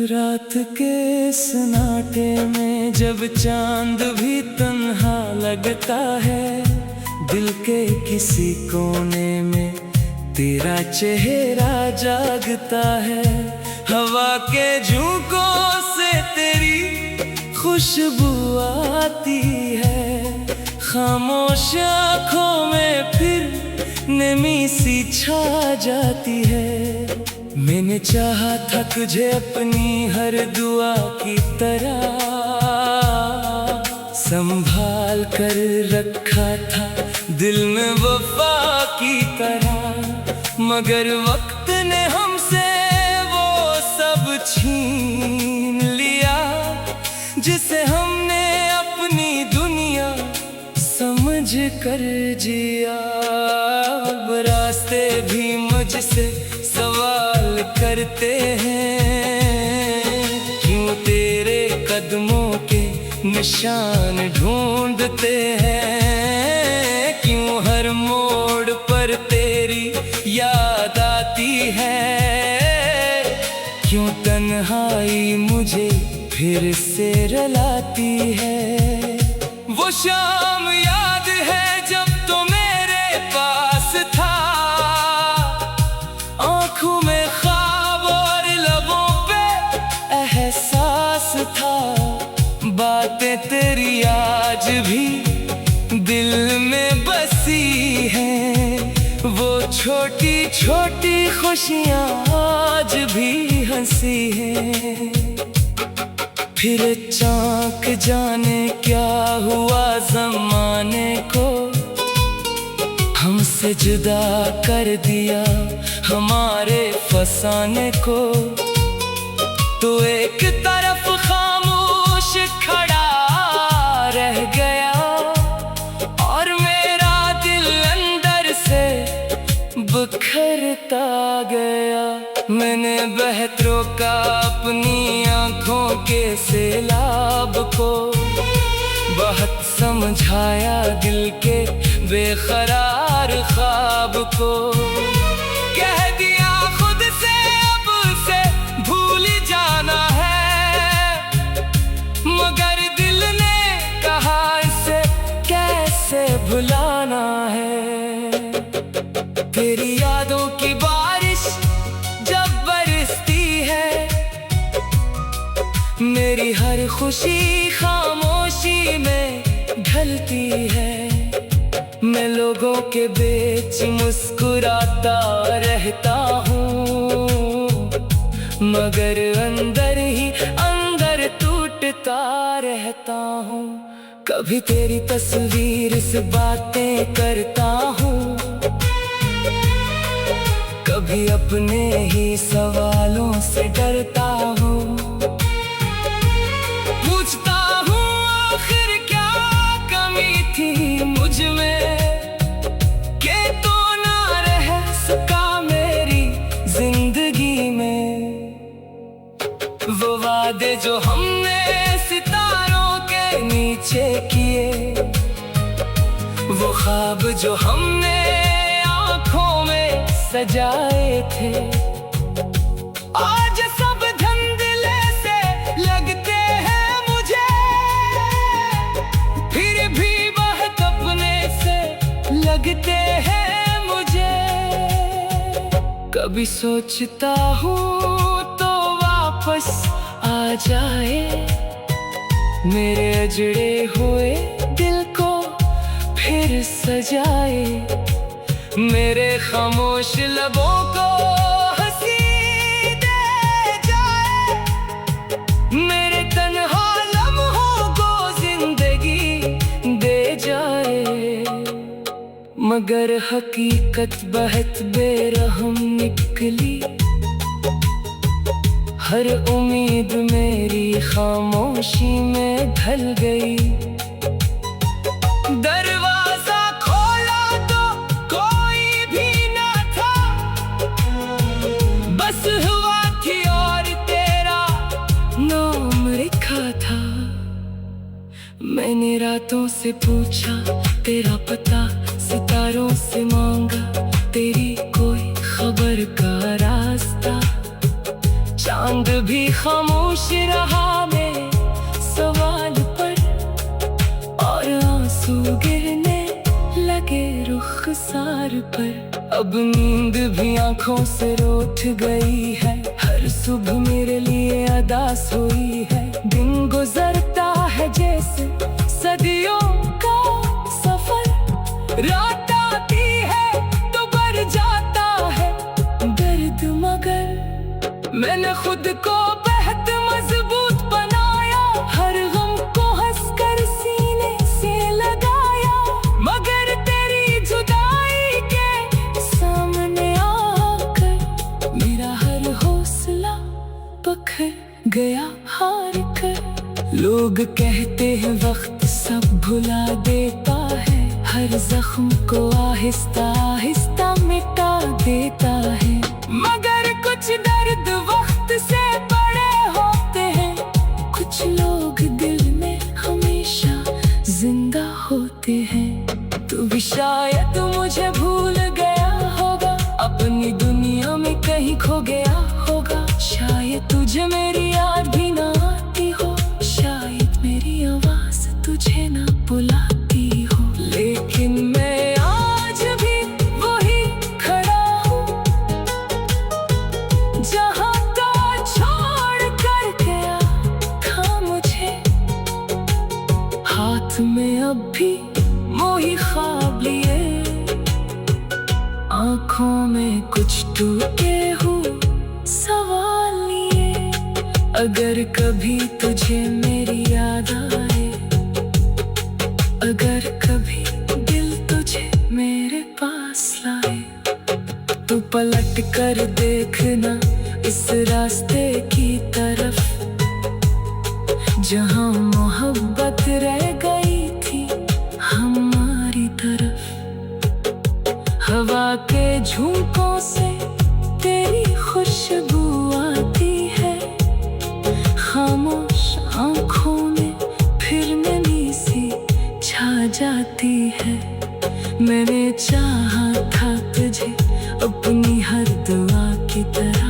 रात के सन्नाटे में जब चांद भी तन्हा लगता है, दिल के किसी कोने में तेरा चेहरा जागता है। हवा के झोंकों से तेरी खुशबू आती है, खामोश आँखों में फिर नमी सी छा जाती है। मैंने चाहा था तुझे अपनी हर दुआ की तरह, संभाल कर रखा था दिल में वफा की तरह, मगर वक्त ने हमसे वो सब छीन लिया, जिसे हमने अपनी दुनिया समझ कर जिया। अब रास्ते भी मुझसे सवाल करते हैं, क्यों तेरे कदमों के निशान ढूंढते हैं, क्यों हर मोड़ पर तेरी याद आती है, क्यों तन्हाई मुझे फिर से रुलाती है। वो शाम याद है जब तो मेरे पास था, आँखों में ख्वाब और लबों पे एहसास था। बातें तेरी आज भी दिल में बसी हैं, वो छोटी छोटी खुशियाँ आज भी हंसी हैं। फिर चाँक जाने क्या हुआ ज़माने को, हमसे जुदा कर दिया हमारे फसाने को। तो एक तरफ खामोश खड़ा रह गया, और मेरा दिल अंदर से बिखरता गया। मैंने बहत रोका अपनी आँखों के सैलाब को, बहुत समझाया दिल के बेकरार ख्वाब को। कह दिया खुद से अब उसे भूल जाना है, मगर दिल ने कहा इसे कैसे भुलाना है। तेरी यादों की बारिश जब बरसती है, मेरी हर खुशी खामोशी में ढलती है। मैं लोगों के बीच मुस्कुराता रहता हूँ, मगर अंदर ही अंदर टूटता रहता हूँ। कभी तेरी तस्वीर से बातें करता हूँ, कभी अपने ही सवालों से डरता हूँ। पूछता हूँ आखिर क्या कमी थी मुझ में, कि तो ना रह सका मेरी जिंदगी में। वो वादे जो हमने सितारों के नीचे किए, वो ख्वाब जो हमने आँखों में सजाए थे, आज सब धुंधले से लगते हैं मुझे। फिर भी बहुत अपने से लगते हैं मुझे। कभी सोचता हूँ तो वापस आ जाए, मेरे अजड़े हुए दिल को फिर सजाए, मेरे खामोश लबों को हंसी दे जाए, मेरे तन्हा लम्हों को जिंदगी दे जाए। मगर हकीकत बहुत बेरहम निकली, हर उम्मीद मेरी खामोशी में ढल गई। दरवाजा खोला तो कोई भी ना था, बस हवा थी और मैंने रातों से पूछा तेरा पता, सितारों से मांगा तेरी कोई खबर का रास्ता। चांद भी खामोश रहा मेरे सवाल पर, और आंसू गिरने लगे रुखसार पर। अब नींद भी आंखों से रूठ गई है, हर सुबह मेरे लिए अदास हुई है। दिन गुजरता है जैसे सदियों का सफर, रात आती है तो बढ़ जाता है दर्द, मगर मैंने खुद को बेहद मजबूत बनाया। हर गम को हंसकर सीने से लगाया, मगर तेरी जुदाई के सामने आकर मेरा हर हौसला बिखर गया हार कर। लोग कहते हैं वक्त सब भुला देता है, हर जख्म को आहिस्ता आहिस्ता मिटा देता है। मगर कुछ दर्द वक्त से बड़े होते हैं, कुछ लोग दिल में हमेशा जिंदा होते हैं। तू भी शायद मुझे भूल गया होगा, अपनी दुनिया में कहीं खो गया होगा। शायद तुझे मेरी याद भी ना आती हो, शायद मेरी आवाज तुझे ना बुलाती हो, लेकिन मैं आज भी वही खड़ा हूँ जहाँ का छोड़ कर गया था मुझे। हाथ में अब भी वही ख्वाब लिए, आँखों में कुछ टूटे हुए सवाल लिए। अगर कभी तुझे मेरी याद आए, अगर कभी दिल तुझे मेरे पास लाए, तो पलट कर देखना इस रास्ते की तरफ, जहाँ मोहब्बत रह गई थी हमारी तरफ। हवा के झोंकों से तेरी खुशबू आती है, खामोश आँखों में फिर नमी सी छा जाती है। मैंने चाहा था तुझे अपनी हर दुआ की तरह,